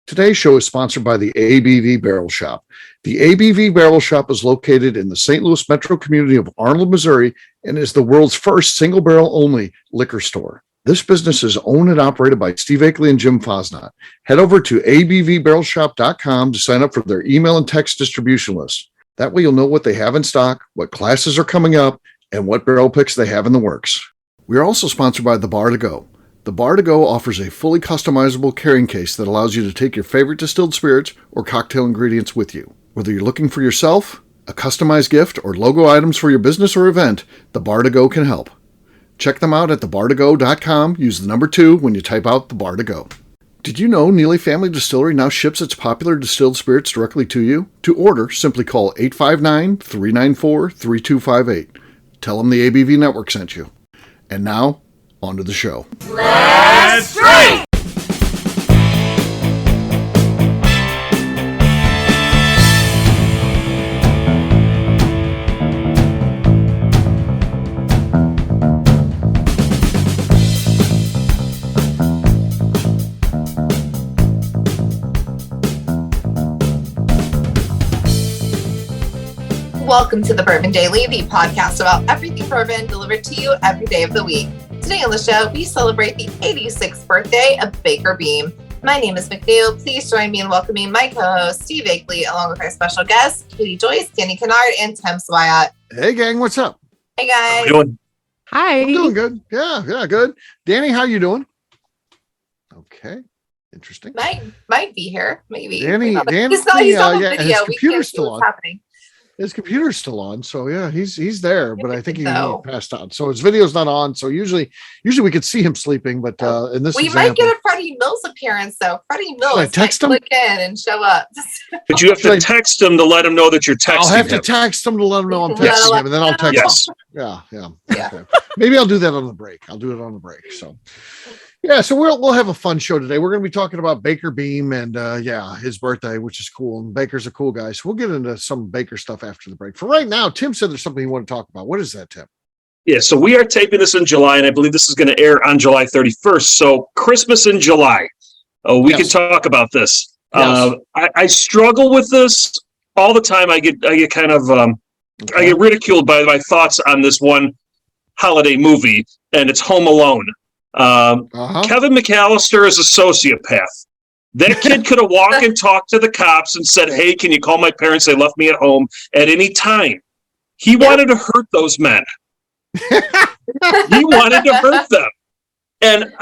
Today's show is sponsored by the ABV Barrel Shop. The ABV Barrel Shop is located in the St. Louis metro community of Arnold, Missouri, and is the world's first single barrel only liquor store. This business is owned and operated by Steve Akeley and Jim Fosnot. Head over to abvbarrelshop.com to sign up for their email and text distribution list. That way you'll know what they have in stock, what classes are coming up, and what barrel picks they have in the works. We are also sponsored by The Bar to Go. The Bar to Go offers a fully customizable carrying case that allows you to take your favorite distilled spirits or cocktail ingredients with you. Whether you're looking for yourself, a customized gift, or logo items for your business or event, The Bar to Go can help. Check them out at thebar2go.com. Use the number 2 when you type out The Bar to Go. Did you know Neely Family Distillery now ships its popular distilled spirits directly to you? To order, simply call 859-394-3258. Tell them the ABV Network sent you. And now, on to the show. Let's drink! Welcome to the Bourbon Daily, the podcast about everything bourbon delivered to you every day of the week. Today on the show, we celebrate the 86th birthday of Baker Beam. My name is McNew. Please join me in welcoming my co-host, Steve Akeley, along with our special guests, Katie Joyce, Danny Kennard, and Tim Swyatt. Hey, gang, what's up? Hey, guys. How you doing? Hi. I'm doing good. Yeah, good. Danny, how you doing? Okay, interesting. Might be here, maybe. Danny, he's on the yeah, video. his We computer's can't see still what's on. happening. His computer's still on, so yeah, he's there, but I think he So. passed out. So his video's not on. So usually we could see him sleeping, but in this We example, might get a Freddie Mills appearance, though. Freddie Mills I text might him? click in and show up. But you have to text him to let him know that you're texting I'll have to him. text him to let him know I'm texting Yes. him, and then I'll text Yes. him. Yeah. Yeah. Okay. Maybe I'll do that on the break. I'll do it on the break. So, yeah. So we'll have a fun show today. We're going to be talking about Baker Beam and his birthday, which is cool. And Baker's a cool guy. So we'll get into some Baker stuff after the break. For right now, Tim said there's something you want to talk about. What is that, Tim? Yeah, so we are taping this in July, and I believe this is going to air on July 31st. So Christmas in July. We Yes. can talk about this. Yes. I struggle with this all the time. I get kind of I Okay. get ridiculed by my thoughts on this one holiday movie, and it's Home Alone. Uh-huh. Kevin MacLeod is a sociopath. That kid could have walked and talked to the cops and said, "Hey, can you call my parents? They left me at home," at any time. He wanted to hurt those men. He wanted to hurt them. And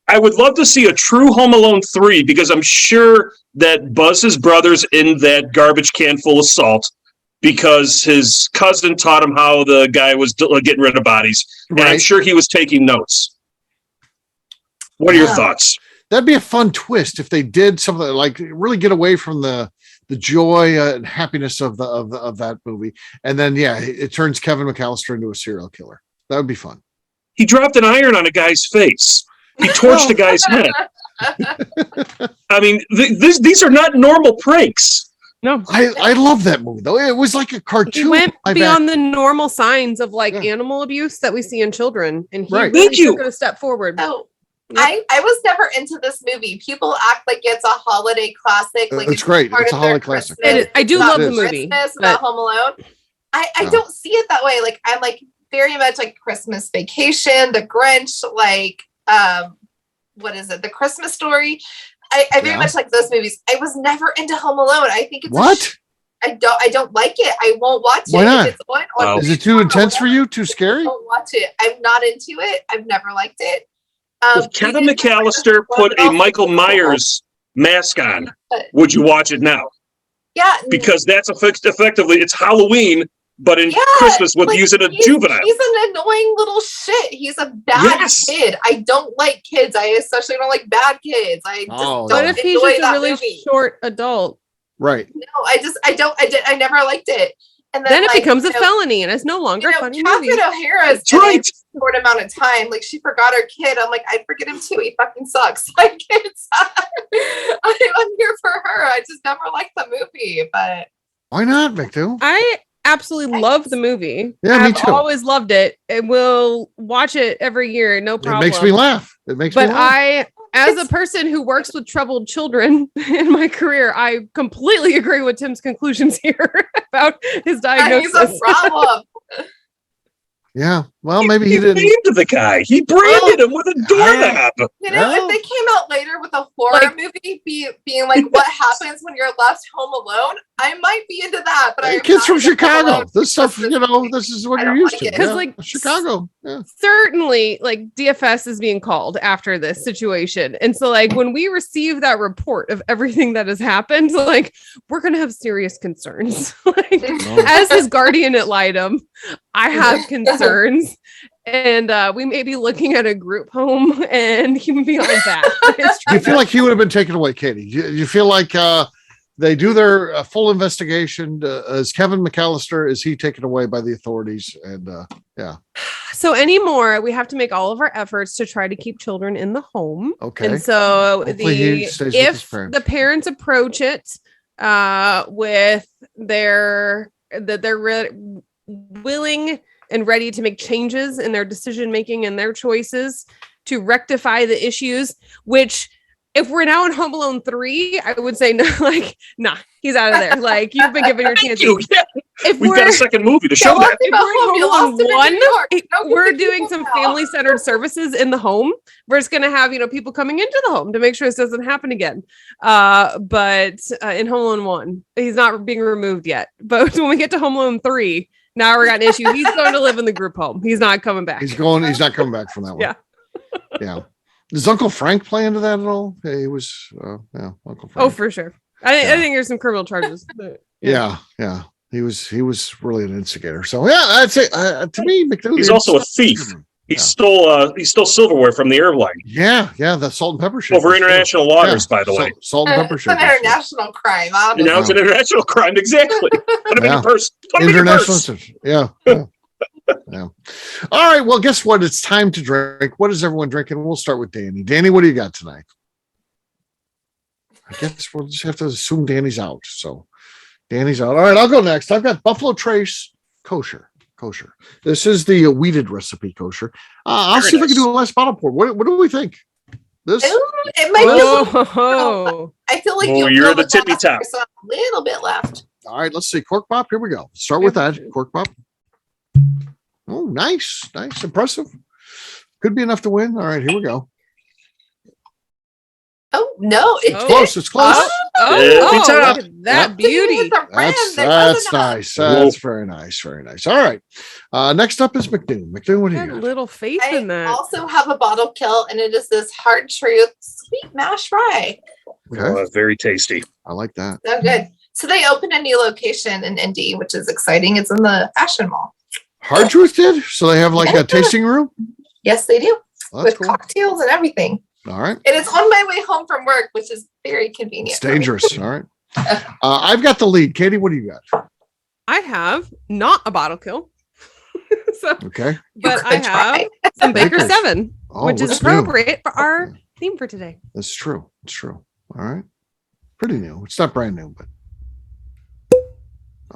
I would love to see a true Home Alone 3, because I'm sure that Buzz his brother's in that garbage can full of salt because his cousin taught him how the guy was getting rid of bodies. And I'm Right. sure he was taking notes. What are your Yeah. thoughts? That'd be a fun twist if they did something like really get away from the joy and happiness of that movie, and then it turns Kevin MacLeod into a serial killer. That would be fun. He dropped an iron on a guy's face. He torched a guy's head. I mean, these are not normal pranks. No. I love that movie though. It was like a He cartoon. went live beyond the normal signs of like Yeah. animal abuse that we see in children. And he Right. really Thank you. took it a step forward. Oh, I was never into this movie. People act like it's a holiday classic. Like It's great. part It's of a their holiday classic. Christmas. I do It's love about the movie, Christmas, about but- Home Alone. I Yeah. don't see it that way. Like I'm like very much like Christmas Vacation, The Grinch, like what is it? The Christmas Story. I very Yeah. much like those movies. I was never into Home Alone. I think it's What? I don't like it. I won't watch Why it. not? If it's on Wow. Is it too intense for you? Too scary? I don't watch it. I'm not into it. I've never liked it. If Kevin MacLeod put a Michael Myers mask on, would you watch it now? Yeah, Because that's effectively, it's Halloween, but in Yeah, Christmas with like, using a he's juvenile. an annoying little shit. He's a bad Yes. kid. I don't like kids. I especially don't like bad kids. I just Oh, don't What if he's enjoy just a that really movie. short adult? Right. No, I never liked it. And Then it like, becomes a you know, felony and it's no longer a funny movie. Catherine O'Hara's That's in right. a short amount of time. Like she forgot her kid. I'm like, I'd forget him too. He fucking sucks. Like it's I'm here for her. I just never liked the movie, but Why not, McNew? I absolutely love the movie. Yeah, me I've too. always loved it. I will watch it every year, no It problem. makes me laugh. It makes me But laugh. As a person who works with troubled children in my career, I completely agree with Tim's conclusions here about his He's diagnosis. a problem. Yeah. Well, maybe he He didn't. named the guy. He branded him with a doorknob. You know, Well- if they came out later with a horror movie being like what happens when you're left home alone, I might be into that. But Hey, I'm kids not from into Home Chicago. Alone. This stuff, this is what I you're don't used like to. it. 'Cause, Yeah. like, Chicago. Yeah. Certainly, like, DFS is being called after this situation. And so, like, when we receive that report of everything that has happened, like, we're going to have serious concerns. Like, as his guardian ad litem, I have concerns. And we may be looking at a group home and even beyond that. It's Do you feel like he would have been taken away, Katie? Do you feel like they do their full investigation? Is Kevin McAllister, is he taken away by the authorities? And yeah. So anymore, we have to make all of our efforts to try to keep children in the home. Okay. And so Hopefully he stays with his if parents. the parents approach it with their that they're willing and ready to make changes in their decision making and their choices to rectify the issues, which if we're now in Home Alone 3, I would say no, like, nah, he's out of there. Like, you've been given your Thank chance. you. Yeah. If We've got a second movie to show that. if we're in You Home lost him in Alone New York. 1, Don't get we're the doing people some now. family-centered services in the home. We're just going to have, people coming into the home to make sure this doesn't happen again. But in Home Alone 1, he's not being removed yet. But when we get to Home Alone 3, now we're got an issue. He's going to live in the group home. He's not coming back. He's not coming back from that one. Yeah. Yeah. Does Uncle Frank play into that at all? Yeah, he was, yeah, Uncle Frank. Oh, for sure. I Yeah. think there's some criminal charges. But, Yeah. He was really an instigator. So yeah, I'd say to me, McNew, He's also a thief. He stole silverware from the airline Yeah, the salt and pepper shit. over international waters, by the way. Salt and pepper It's an shit. international crime. You know, it's an international crime. Exactly. Put him in Yeah. your purse. Put him in your International. purse. Yeah. Yeah. All right. Well, guess what? It's time to drink. What is everyone drinking? We'll start with Danny. Danny, what do you got tonight? I guess we'll just have to assume Danny's out. So Danny's out. All right, I'll go next. I've got Buffalo Trace kosher. This is the weeded recipe kosher. I'll Very see if I can nice. do a last bottle pour. What do we think? This Ooh, it might be a little, oh, I feel like Oh, you'll you're feel the tippy top. So a little bit left. all right, let's see. Cork pop. Here we go. Start with that. Cork pop. Oh, nice. Impressive. Could be enough to win. All right, here we go. Oh no, it Oh. did. Close. It's close. Tippy top. look at that Yep. beauty. With the rim, That's there wasn't enough. nice. That's very nice. All right. Next up is McNew. McNew, what do you That got? little face I in that. also have a bottle kill, and it is this Hard Truth sweet mash rye. Okay. Very tasty. I like that. So good. So they opened a new location in Indy, which is exciting. It's in the Fashion Mall. Hard Truth did? So they have like a tasting room? Yes, they do, Well, that's with cool. cocktails and everything. All right. And it's on my way home from work, which is very convenient. It's for me. dangerous. All right. I've got the lead. Katie, what do you got? I have not a bottle kill. So, Okay. but You I could have try. some Baker Baker's. 7, Oh, which is what's new? appropriate for our theme for today. That's true. It's true. All right. Pretty new. It's not brand new, but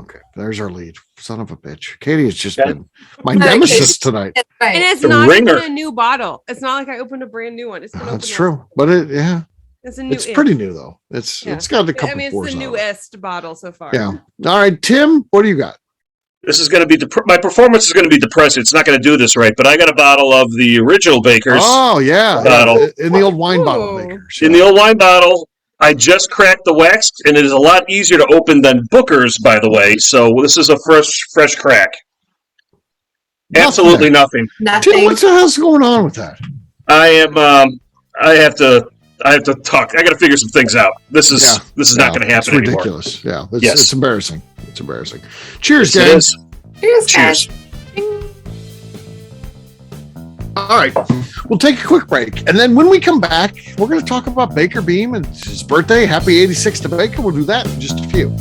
okay. There's our lead. Son of a bitch. Katie has just Okay. been my Okay. nemesis tonight. It's nice. And it's The not ringer. even a new bottle. It's not like I opened a brand new one. It's been That's opened true. But It's a new. it's pretty new though. It's Yeah. got a couple I mean, it's pours the on it. newest bottle so far. Yeah. All right, Tim, what do you got? This is going to be my performance is going to be depressing. It's not going to do this right, but I got a bottle of the original Baker's Oh yeah, Bottle. in the old wine bottle Ooh. makers. in the old wine bottle. I just cracked the wax, and it is a lot easier to open than Booker's, by the way. So this is a fresh crack. Absolutely nothing. Tim, Nothing. what the hell's going on with that? I am. I have to talk. I got to figure some things out. This is not going to happen It's anymore. ridiculous. Yeah, it's, Yes. it's embarrassing. It's embarrassing. Cheers, Yes, it gang. is. Cheers, guys. Cheers. All right, we'll take a quick break, and then when we come back, we're going to talk about Baker Beam and his birthday. Happy 86 to Baker. We'll do that in just a few.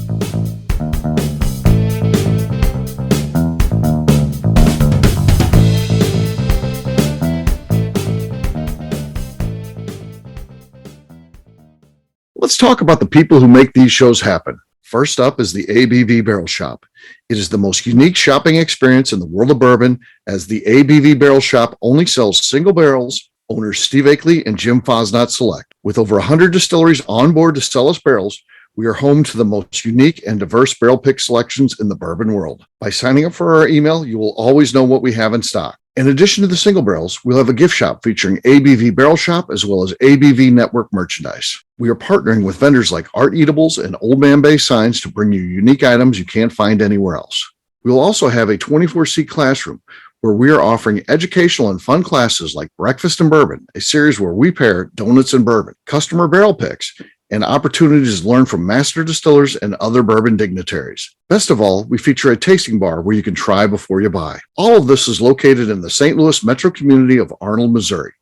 Let's talk about the people who make these shows happen. First up is the ABV Barrel Shop. It is the most unique shopping experience in the world of bourbon, as the ABV Barrel Shop only sells single barrels, Owners Steve Akeley and Jim Fosnot Select. With over 100 distilleries on board to sell us barrels, we are home to the most unique and diverse barrel pick selections in the bourbon world. By signing up for our email, you will always know what we have in stock. In addition to the single barrels, we'll have a gift shop featuring ABV Barrel Shop as well as ABV Network merchandise. We are partnering with vendors like Art Eatables and Old Man Bay Signs to bring you unique items you can't find anywhere else. We will also have a 24-seat classroom where we are offering educational and fun classes like Breakfast and Bourbon, a series where we pair donuts and bourbon, customer barrel picks, and opportunities to learn from master distillers and other bourbon dignitaries. Best of all, we feature a tasting bar where you can try before you buy. All of this is located in the St. Louis metro community of Arnold, Missouri.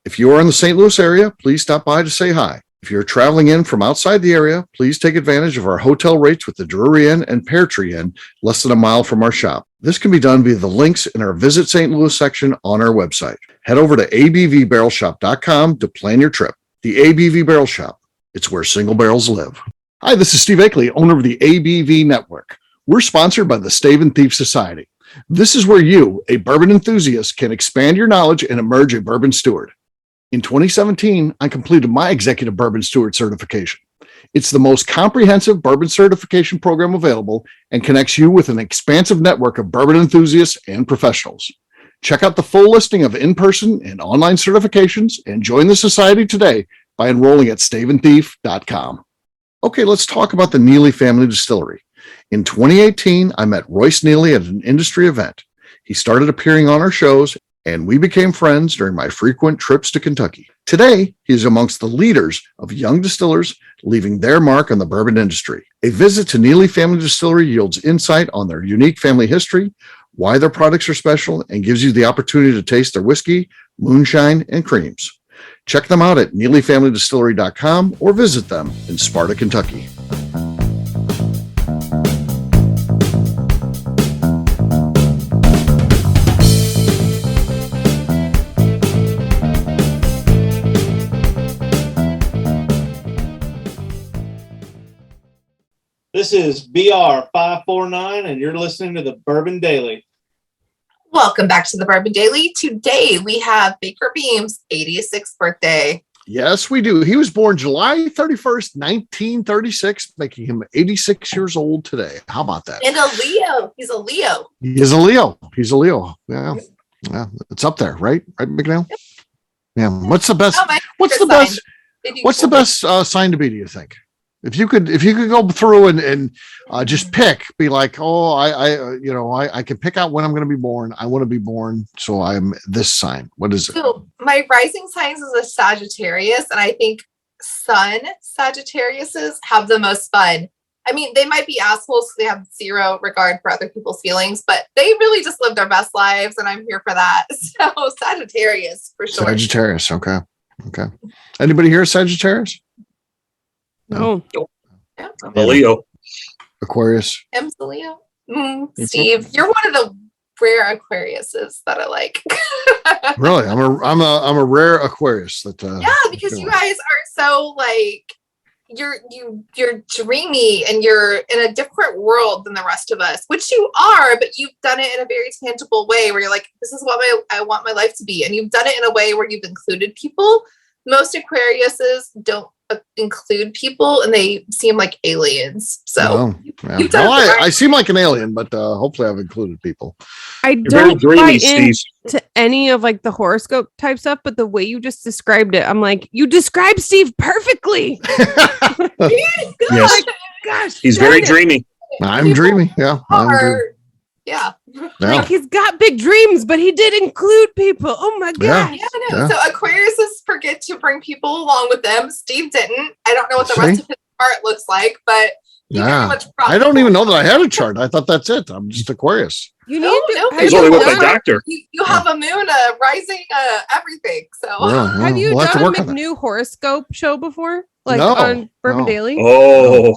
If you are in the St. Louis area, please stop by to say hi. If you're traveling in from outside the area, please take advantage of our hotel rates with the Drury Inn and Pear Tree Inn, less than a mile from our shop. This can be done via the links in our Visit St. Louis section on our website. Head over to abvbarrelshop.com to plan your trip. The ABV Barrel Shop. It's where single barrels live. Hi, this is Steve Akeley, owner of the ABV Network. We're sponsored by the Stave and Thief Society. This is where you, a bourbon enthusiast, can expand your knowledge and emerge a bourbon steward. In 2017, I completed my Executive Bourbon Steward certification. It's the most comprehensive bourbon certification program available and connects you with an expansive network of bourbon enthusiasts and professionals. Check out the full listing of in-person and online certifications and join the society today by enrolling at staveandthief.com. Okay, let's talk about the Neely Family Distillery. In 2018, I met Royce Neely at an industry event. He started appearing on our shows, and we became friends during my frequent trips to Kentucky. Today, he is amongst the leaders of young distillers leaving their mark on the bourbon industry. A visit to Neely Family Distillery yields insight on their unique family history, why their products are special, and gives you the opportunity to taste their whiskey, moonshine, and creams. Check them out at NeelyFamilyDistillery.com or visit them in Sparta, Kentucky. This is BR 549, and you're listening to the Bourbon Daily. Welcome back to the Bourbon Daily. Today we have Baker Beam's 86th birthday. Yes, we do. He was born July 31st, 1936, making him 86 years old today. How about that? And a Leo. He's a Leo. He is a Leo. He's a Leo. Yeah. It's up there, right? Right, McNew? Yeah. What's the best? What's the best sign to be, do you think? If you could go through and just pick, be like, oh, I can pick out when I'm going to be born. I want to be born, so I'm this sign. What is it? So my rising signs is a Sagittarius, and I think Sun Sagittariuses have the most fun. I mean, they might be assholes because they have zero regard for other people's feelings, but they really just live their best lives, and I'm here for that. So Sagittarius for sure. Sagittarius. Okay. Anybody here Sagittarius? No. Yeah. A Leo. Aquarius. M's the Leo. Steve, you're one of the rare Aquariuses that I like. Really? I'm a rare Aquarius that yeah, because you guys are so like you're dreamy and you're in a different world than the rest of us, which you are, but you've done it in a very tangible way where you're like, this is what I want my life to be. And you've done it in a way where you've included people. Most Aquariuses don't include people and they seem like aliens. So I seem like an alien, but hopefully I've included people. I don't buy into any of like the horoscope type stuff, but the way you just described it, I'm like, you described Steve perfectly. Yes. Like, gosh, he's very dreamy. I'm dreamy. Yeah. Yeah. Like he's got big dreams, but he did include people. Oh my god. Yeah. So Aquariuses forget to bring people along with them. Steve didn't. I don't know what the rest of his chart looks like, but he very much I don't even know that I had a chart. I thought that's it. I'm just Aquarius. You need he's only with my doctor. You have a moon, rising, everything. So have you done a McNew horoscope show before? Like on Bourbon Daily? Oh.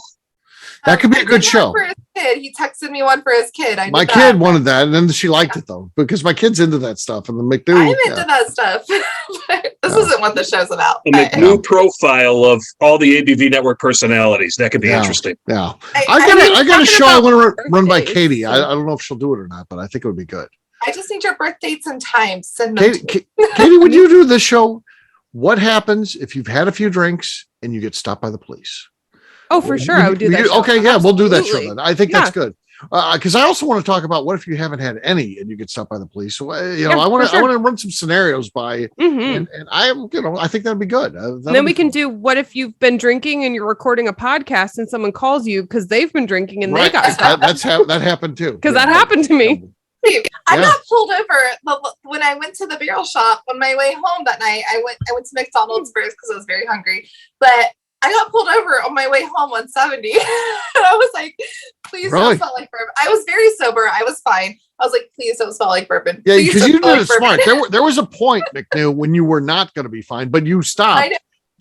That could be a good show. For his kid. He texted me one for his kid. My kid wanted that, and then she liked it though, because my kid's into that stuff. And the McNew, I'm into that stuff. This isn't what the show's about. A McNew profile of all the ABV network personalities. That could be interesting. Yeah, I got a show I want to run by Katie. I don't know if she'll do it or not, but I think it would be good. I just need your birth dates and times. Send them to me. Katie, when you do this show, what happens if you've had a few drinks and you get stopped by the police? Oh, for sure. I would do that. Okay, yeah, we'll do that show Absolutely. then. I think that's good. Because I also want to talk about what if you haven't had any and you get stopped by the police. So I want to run some scenarios by, and I think that'd be good. And then we can do what if you've been drinking and you're recording a podcast and someone calls you because they've been drinking and they got stopped. That happened too. Because that happened to me. I got pulled over when I went to the barrel shop on my way home that night. I went to McDonald's first because I was very hungry, but I got pulled over on my way home on 70. And I was like, please don't smell like bourbon. I was very sober. I was fine. I was like, please don't smell like bourbon. Yeah, because you did it smart. There was a point, McNew, when you were not going to be fine, but you stopped.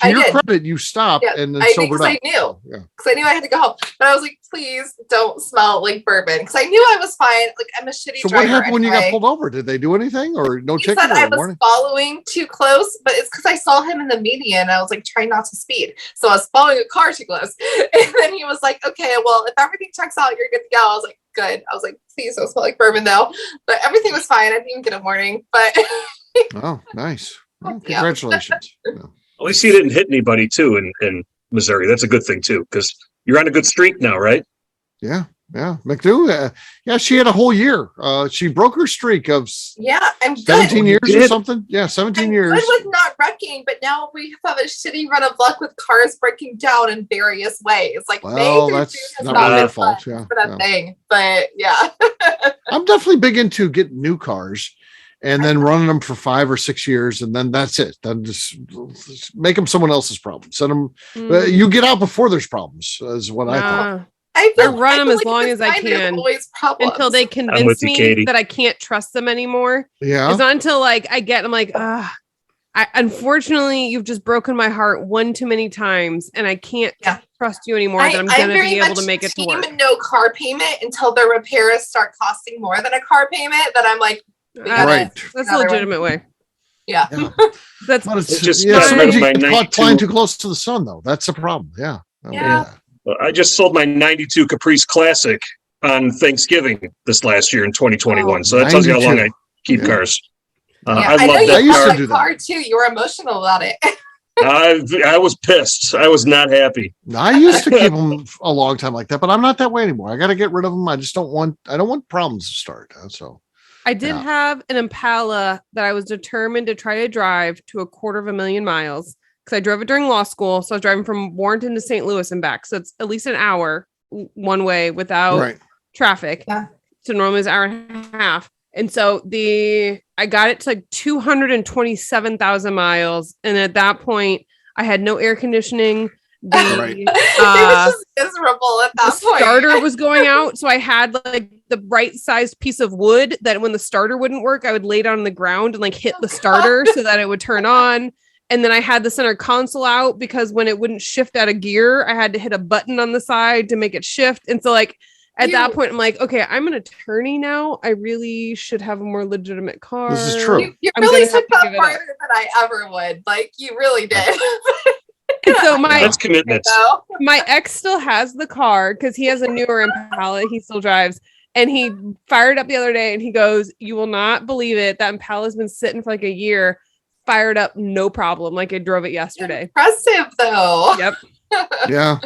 To your credit, you stopped and then sobered up. I knew. Because I knew I had to go home. But I was like, please don't smell like bourbon. Because I knew I was fine. Like, I'm a shitty driver. So what happened when you got pulled over? Did they do anything or no ticket? He said I was following too close, but it's because I saw him in the median and I was like trying not to speed. So I was following a car too close. And then he was like, okay, well, if everything checks out, you're good to go. I was like, good. I was like, please don't smell like bourbon though. But everything was fine. I didn't even get a warning. But oh, nice. Well, congratulations. At least you didn't hit anybody too in Missouri. That's a good thing too, because you're on a good streak now, right? Yeah. McNew, she had a whole year. She broke her streak of I'm 17 years or something. Yeah, 17 years. Good with not wrecking, but now we have a shitty run of luck with cars breaking down in various ways. Like, that's not my fault. For that thing, but yeah. I'm definitely big into getting new cars. And then running them for 5 or 6 years, and then that's it. Then just make them someone else's problem. Send them. You get out before there's problems. Is what I thought. I run them as long as I can until they convince me that I can't trust them anymore. Yeah, it's not until I'm like, unfortunately, you've just broken my heart one too many times, and I can't trust you anymore. That I'm going to be able to make it to work. No car payment until the repairs start costing more than a car payment. That I'm like. Right, that's a legitimate way. Yeah. That's just flying too close to the sun, though. That's a problem. Yeah. I just sold my 92 Caprice Classic on Thanksgiving this last year in 2021. So that tells you how long I keep cars. I love that car. I car too. You were emotional about it. I was pissed. I was not happy. I used to keep them a long time like that, but I'm not that way anymore. I got to get rid of them. I don't want problems to start. So. I did have an Impala that I was determined to try to drive to 250,000 miles because I drove it during law school. So I was driving from Warrenton to St. Louis and back. So it's at least an hour one way without traffic. Yeah. So normally it's an hour and a half. And so I got it to 227,000 miles. And at that point, I had no air conditioning. It was just miserable at that point. Starter was going out, so I had the right sized piece of wood that when the starter wouldn't work, I would lay down on the ground and hit the starter so that it would turn on. And then I had the center console out because when it wouldn't shift out of gear, I had to hit a button on the side to make it shift. And so at that point, I'm like, okay, I'm an attorney now. I really should have a more legitimate car. This is true. You really took that farther than I ever would. You really did. And so that's commitment. My ex still has the car because he has a newer Impala he still drives. And he fired up the other day and he goes, you will not believe it. That Impala's been sitting for a year, fired up, no problem. I drove it yesterday. Impressive though. Yep. Yeah.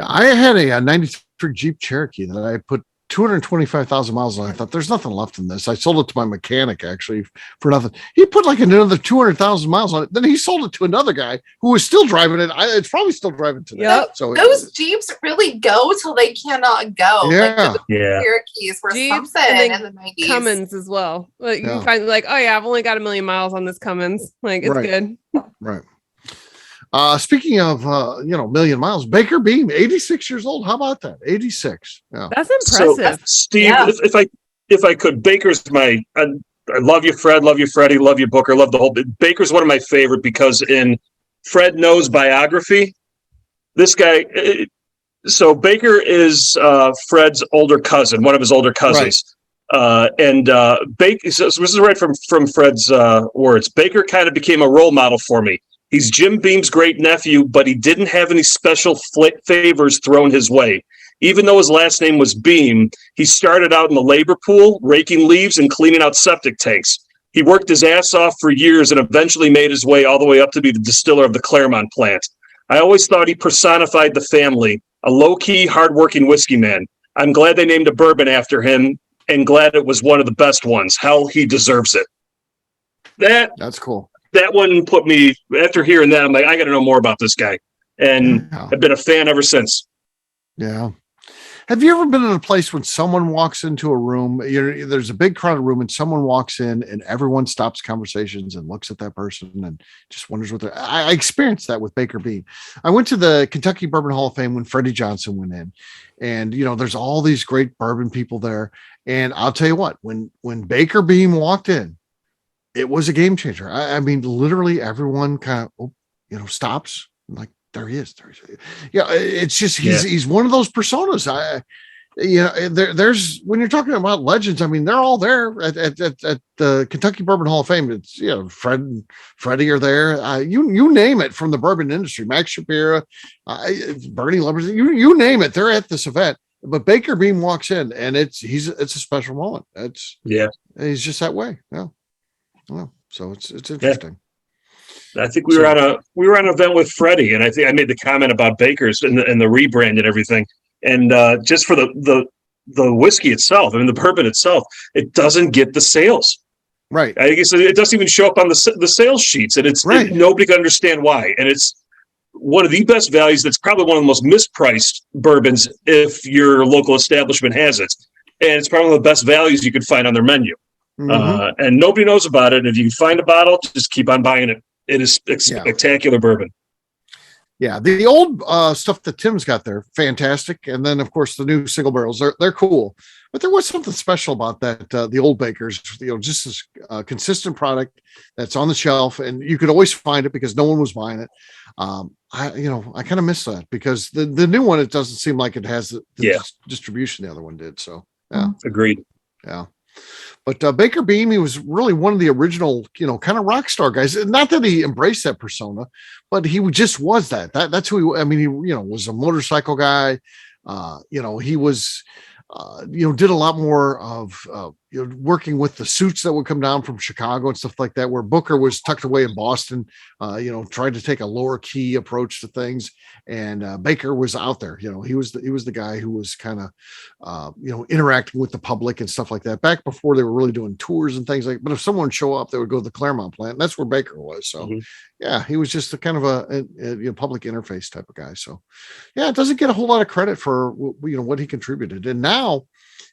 I had a 93 Jeep Cherokee that I put 225,000 miles on. I thought there's nothing left in this. I sold it to my mechanic actually for nothing. He put another 200,000 miles on it. Then he sold it to another guy who was still driving it. It's probably still driving today. Yep. So those Jeeps really go till they cannot go. Yeah. Cherokees were Jeeps something in the 90s. Cummins as well. You can find I've only got 1 million miles on this Cummins. It's good. Right. Speaking of, million miles, Baker Beam, 86 years old. How about that? 86. Yeah. That's impressive. So, Steve, if I could, Baker's I love you, Fred. Love you, Freddie. Love you, Booker. Love the whole. Baker's one of my favorite because in Fred Knows biography, this guy. So Baker is Fred's older cousin, one of his older cousins. Right. Baker. So this is right from Fred's words. Baker kind of became a role model for me. He's Jim Beam's great nephew, but he didn't have any special favors thrown his way. Even though his last name was Beam, he started out in the labor pool, raking leaves and cleaning out septic tanks. He worked his ass off for years and eventually made his way all the way up to be the distiller of the Claremont plant. I always thought he personified the family, a low-key, hard-working whiskey man. I'm glad they named a bourbon after him and glad it was one of the best ones. Hell, he deserves it. That's cool. That one put me, after hearing that, I'm like, I got to know more about this guy. And I've been a fan ever since. Yeah. Have you ever been in a place when someone walks into a room, there's a big crowded room and someone walks in and everyone stops conversations and looks at that person and just wonders what they're, I experienced that with Baker Beam. I went to the Kentucky Bourbon Hall of Fame when Freddie Johnson went in, and, there's all these great bourbon people there. And I'll tell you what, when Baker Beam walked in, it was a game changer. I mean, literally everyone kind of, stops, like, there he is. Yeah, it's just he's one of those personas. There's when you're talking about legends. I mean, they're all there at the Kentucky Bourbon Hall of Fame. It's Fred and Freddie are there. You name it from the bourbon industry. Max Shapiro, Bernie Lubbers. You name it. They're at this event. But Baker Beam walks in, and it's a special moment. He's just that way. Yeah. Well, so it's interesting. Yeah. I think we were on an event with Freddie, and I think I made the comment about Baker's and the rebrand and everything. And just for the whiskey itself, I mean the bourbon itself, it doesn't get the sales. Right. I guess it doesn't even show up on the sales sheets, and it's right. Nobody can understand why. And it's one of the best values. That's probably one of the most mispriced bourbons if your local establishment has it, and it's probably one of the best values you could find on their menu. Mm-hmm. And nobody knows about it. And if you find a bottle, just keep on buying it. It is spectacular bourbon. Yeah, the old stuff that Tim's got there, fantastic. And then, of course, the new single barrels, they're cool. But there was something special about that. The old Bakers, just this consistent product that's on the shelf, and you could always find it because no one was buying it. I kind of miss that because the new one, it doesn't seem like it has the distribution the other one did. So, yeah, agreed. Yeah. But Baker Beam, he was really one of the original, kind of rock star guys. Not that he embraced that persona, but he just was that. That's who he. I mean, he was a motorcycle guy. He was, did a lot more of working with the suits that would come down from Chicago and stuff like that. Where Booker was tucked away in Boston, tried to take a lower key approach to things. And Baker was out there. He was the guy who was kind of, interacting with the public and stuff like that back before they were really doing tours and things like. But if someone would show up, they would go to the Claremont plant. And that's where Baker was. So, yeah, he was just a kind of a public interface type of guy. So, yeah, it doesn't get a whole lot of credit for what he contributed. And now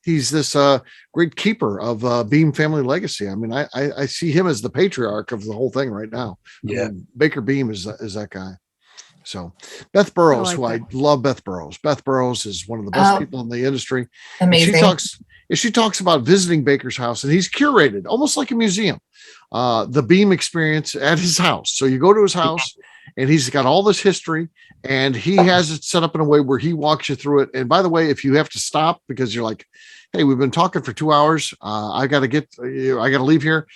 he's this great keeper of Beam family legacy. I mean, I see him as the patriarch of the whole thing right now. Yeah, Baker Beam is that guy. So Beth Burrows, I love Beth Burrows. Beth Burrows is one of the best people in the industry. Amazing. She talks about visiting Baker's house, and he's curated almost like a museum, the Beam experience at his house. So you go to his house and he's got all this history, and he has it set up in a way where he walks you through it. And by the way, if you have to stop because you're like, hey, we've been talking for 2 hours. I got to leave here.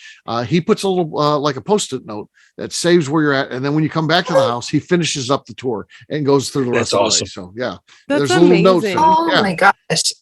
He puts a little, like a Post-it note that saves where you're at. And then when you come back to the house, he finishes up the tour and goes through the rest of the way. So yeah, there's a little note. My gosh.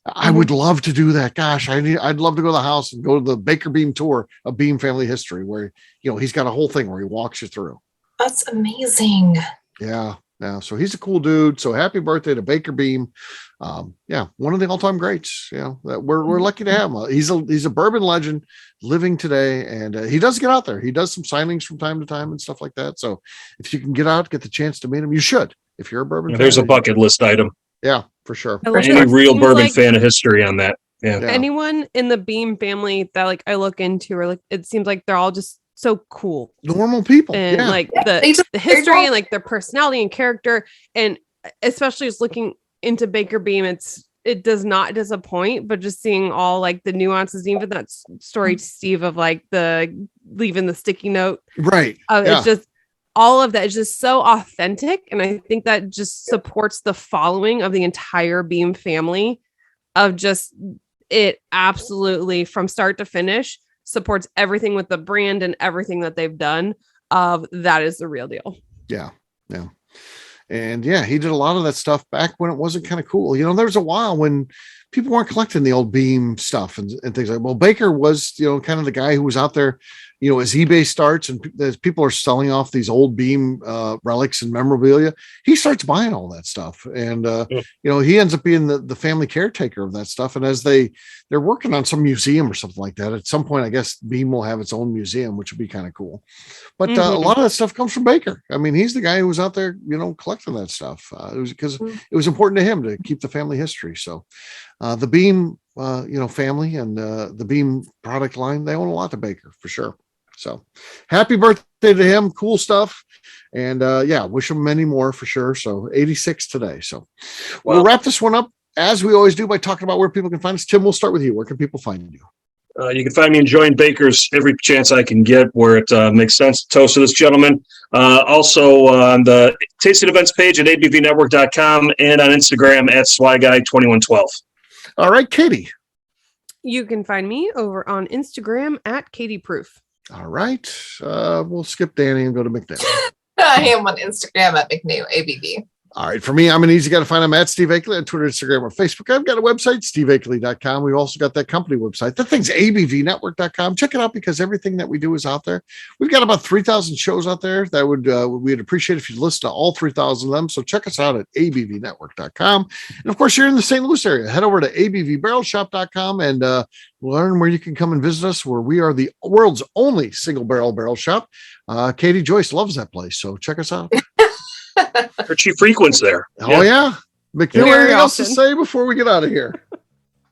I would love to do that. Gosh, I'd love to go to the house and go to the Baker Beam tour of Beam family history where, he's got a whole thing where he walks you through. That's amazing. Yeah. Yeah. So he's a cool dude. So happy birthday to Baker Beam. One of the all-time greats, that we're lucky to have him. He's a bourbon legend living today. And he does get out there. He does some signings from time to time and stuff like that. So if you can get the chance to meet him, you should, if you're a bourbon fan. There's a bucket list item. Yeah, for sure. Any real bourbon fan of history on that. Yeah. Anyone in the Beam family that I look into, or it seems like they're all just so cool, normal people, and the history and their personality and character, and especially just looking into Baker Beam, it does not disappoint. But just seeing all the nuances, even that story, Steve, of the leaving the sticky note, right? It's just all of that is just so authentic, and I think that just supports the following of the entire Beam family. Of just it absolutely from start to finish supports everything with the brand and everything that they've done. That is the real deal. Yeah. And yeah, he did a lot of that stuff back when it wasn't kind of cool. You know, there was a while when people weren't collecting the old Beam stuff and things like, well, Baker was, you know, kind of the guy who was out there, you know, as eBay starts and as people are selling off these old Beam relics and memorabilia, he starts buying all that stuff. And, you know, he ends up being the family caretaker of that stuff. And as they're working on some museum or something like that, at some point, I guess Beam will have its own museum, which would be kind of cool. But a lot of that stuff comes from Baker. I mean, he's the guy who was out there, you know, collecting that stuff. It was because it was important to him to keep the family history. So the Beam, you know, family and the Beam product line, they own a lot to Baker for sure. So happy birthday to him. Cool stuff. And yeah, wish him many more for sure. So 86 today. So we'll wrap this one up as we always do by talking about where people can find us. Tim, we'll start with you. Where can people find you? You can find me enjoying Baker's every chance I can get where it makes sense to toast to this gentleman. Also on the Tasting Events page at abvnetwork.com and on Instagram at SwyGuy2112. All right, Katie. You can find me over on Instagram at Katie Proof. All right. We'll skip Danny and go to McNew. I am on Instagram at McNew, ABV. All right. For me, I'm an easy guy to find. I'm at Steve Akeley on Twitter, Instagram, or Facebook. I've got a website, steveakeley.com. We've also got that company website. That thing's abvnetwork.com. Check it out because everything that we do is out there. We've got about 3,000 shows out there that we'd appreciate if you listen to all 3,000 of them. So check us out at abvnetwork.com. And of course, you're in the St. Louis area. Head over to abvbarrelshop.com and learn where you can come and visit us, where we are the world's only single barrel shop. Katie Joyce loves that place. So check us out. Her chief frequents there. Oh, yeah. McNew, anything else to say before we get out of here?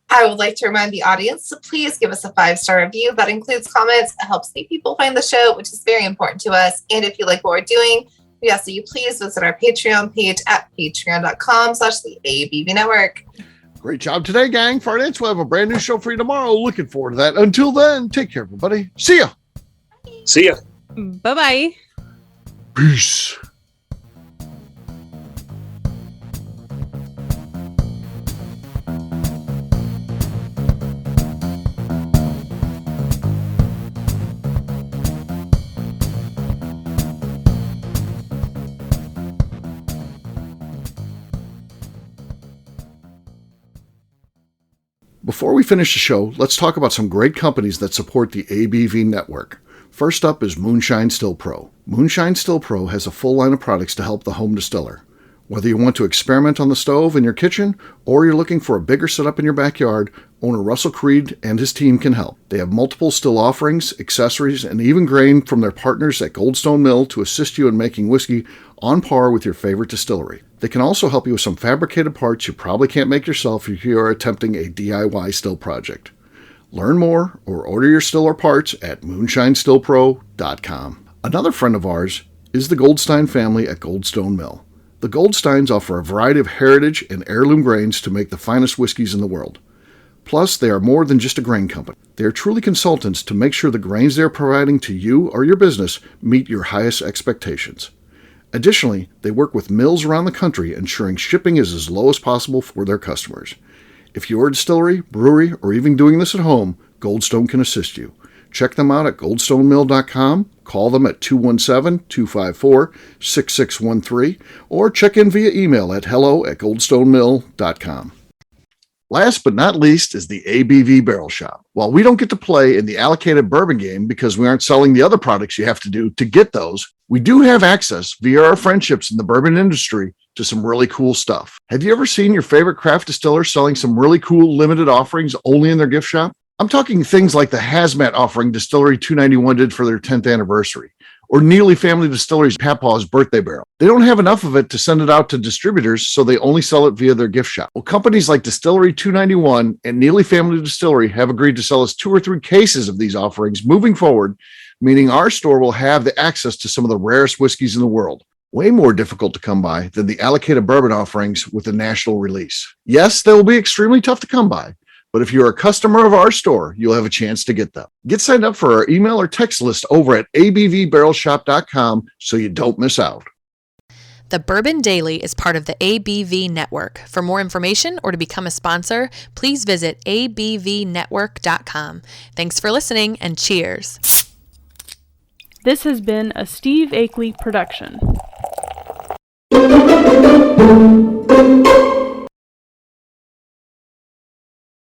I would like to remind the audience to please give us a 5-star review. That includes comments. It helps new people find the show, which is very important to us. And if you like what we're doing, we ask that you please visit our Patreon page at patreon.com/the ABV Network. Great job today, gang. Friday, we'll have a brand new show for you tomorrow. Looking forward to that. Until then, take care, everybody. See ya. See ya. Bye-bye. Peace. Before we finish the show, let's talk about some great companies that support the ABV network. First up is Moonshine Still Pro. Moonshine Still Pro has a full line of products to help the home distiller. Whether you want to experiment on the stove in your kitchen or you're looking for a bigger setup in your backyard, owner Russell Creed and his team can help. They have multiple still offerings, accessories, and even grain from their partners at Goldstone Mill to assist you in making whiskey on par with your favorite distillery. They can also help you with some fabricated parts you probably can't make yourself if you are attempting a DIY still project. Learn more or order your still or parts at moonshinestillpro.com. Another friend of ours is the Goldstein family at Goldstone Mill. The Goldsteins offer a variety of heritage and heirloom grains to make the finest whiskeys in the world. Plus, they are more than just a grain company. They are truly consultants to make sure the grains they are providing to you or your business meet your highest expectations. Additionally, they work with mills around the country, ensuring shipping is as low as possible for their customers. If you're a distillery, brewery, or even doing this at home, Goldstone can assist you. Check them out at goldstonemill.com, call them at 217-254-6613, or check in via email at hello@goldstonemill.com. Last but not least is the ABV Barrel Shop. While we don't get to play in the allocated bourbon game because we aren't selling the other products you have to do to get those, we do have access via our friendships in the bourbon industry to some really cool stuff. Have you ever seen your favorite craft distiller selling some really cool limited offerings only in their gift shop? I'm talking things like the hazmat offering Distillery 291 did for their 10th anniversary, or Neely Family Distillery's Papaw's birthday barrel. They don't have enough of it to send it out to distributors, so they only sell it via their gift shop. Well, companies like Distillery 291 and Neely Family Distillery have agreed to sell us 2 or 3 cases of these offerings moving forward, meaning our store will have the access to some of the rarest whiskeys in the world. Way more difficult to come by than the allocated bourbon offerings with the national release. Yes, they will be extremely tough to come by, but if you're a customer of our store, you'll have a chance to get them. Get signed up for our email or text list over at abvbarrelshop.com so you don't miss out. The Bourbon Daily is part of the ABV Network. For more information or to become a sponsor, please visit abvnetwork.com. Thanks for listening and cheers. This has been a Steve Akeley production. Bye.